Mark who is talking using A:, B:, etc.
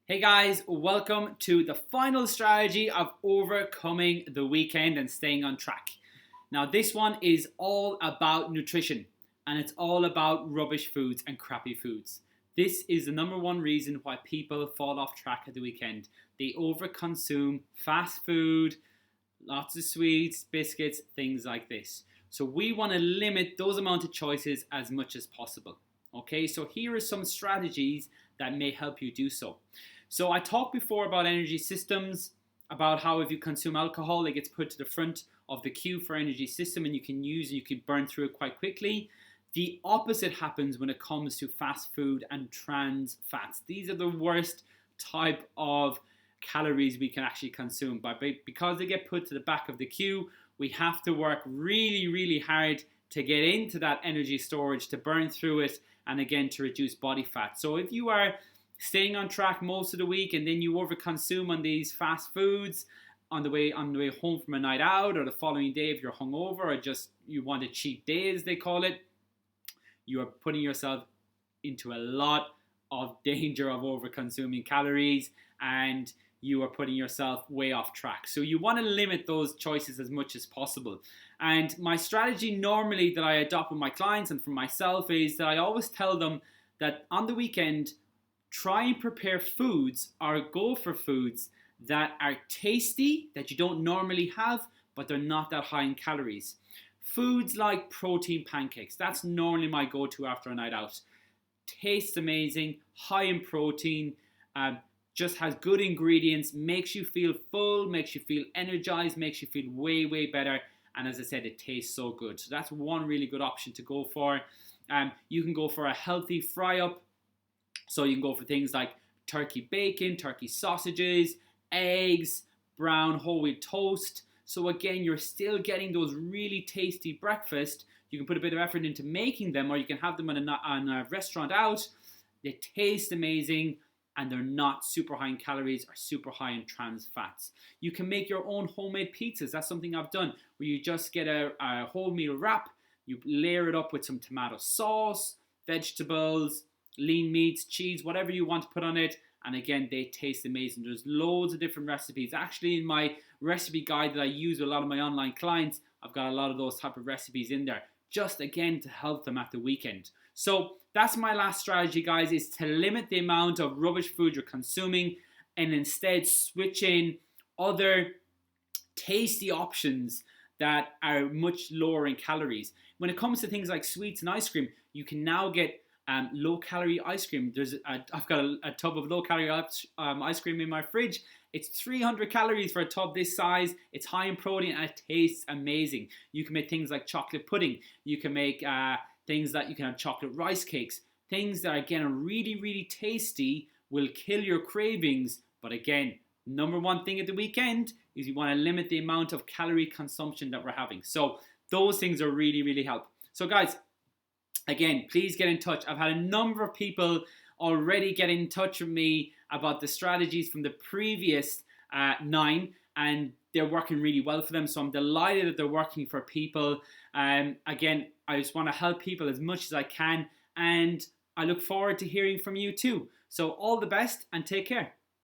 A: Hey guys, welcome to the final strategy of overcoming the weekend and staying on track. Now, this one is all about nutrition and it's all about rubbish foods and crappy foods. This is the number one reason why people fall off track at the weekend. They overconsume fast food, lots of sweets, biscuits, things like this. So, we want to limit those amount of choices as much as possible. Okay, so here are some strategies that may help you do so. So I talked before about energy systems, about how if you consume alcohol, it gets put to the front of the queue for energy system and you can burn through it quite quickly. The opposite happens when it comes to fast food and trans fats. These are the worst type of calories we can actually consume. But because they get put to the back of the queue, we have to work really, really hard to get into that energy storage, to burn through it, and again, to reduce body fat. So if you are staying on track most of the week and then you overconsume on these fast foods on the way home from a night out, or the following day if you're hungover, or just you want a cheat day as they call it, you are putting yourself into a lot of danger of overconsuming calories, and you are putting yourself way off track. So you want to limit those choices as much as possible. And my strategy normally that I adopt with my clients and for myself is that I always tell them that on the weekend, try and prepare foods or go for foods that are tasty, that you don't normally have, but they're not that high in calories. Foods like protein pancakes, that's normally my go-to after a night out. Tastes amazing, high in protein, just has good ingredients, makes you feel full, makes you feel energized, makes you feel way, way better. And as I said, it tastes so good. So that's one really good option to go for. You can go for a healthy fry-up. So you can go for things like turkey bacon, turkey sausages, eggs, brown whole wheat toast. So again, you're still getting those really tasty breakfast. You can put a bit of effort into making them, or you can have them on a restaurant out. They taste amazing and they're not super high in calories or super high in trans fats. You can make your own homemade pizzas. That's something I've done, where you just get a wholemeal wrap, you layer it up with some tomato sauce, vegetables, lean meats, cheese, whatever you want to put on it. And again, they taste amazing. There's loads of different recipes. Actually, in my recipe guide that I use with a lot of my online clients, I've got a lot of those type of recipes in there, just again to help them at the weekend. So that's my last strategy, guys, is to limit the amount of rubbish food you're consuming and instead switch in other tasty options that are much lower in calories. When it comes to things like sweets and ice cream, you can now get low-calorie ice cream. I've got a tub of low-calorie ice cream in my fridge. It's 300 calories for a tub this size. It's high in protein and it tastes amazing. You can make things like chocolate pudding. You can make things that you can have chocolate rice cakes. Things that, again, are really, really tasty, will kill your cravings. But again, number one thing at the weekend is you want to limit the amount of calorie consumption that we're having. So those things are really, really helpful. So guys, again, please get in touch. I've had a number of people already get in touch with me about the strategies from the previous 9, and they're working really well for them. So I'm delighted that they're working for people. Again, I just want to help people as much as I can, and I look forward to hearing from you too. So all the best and take care.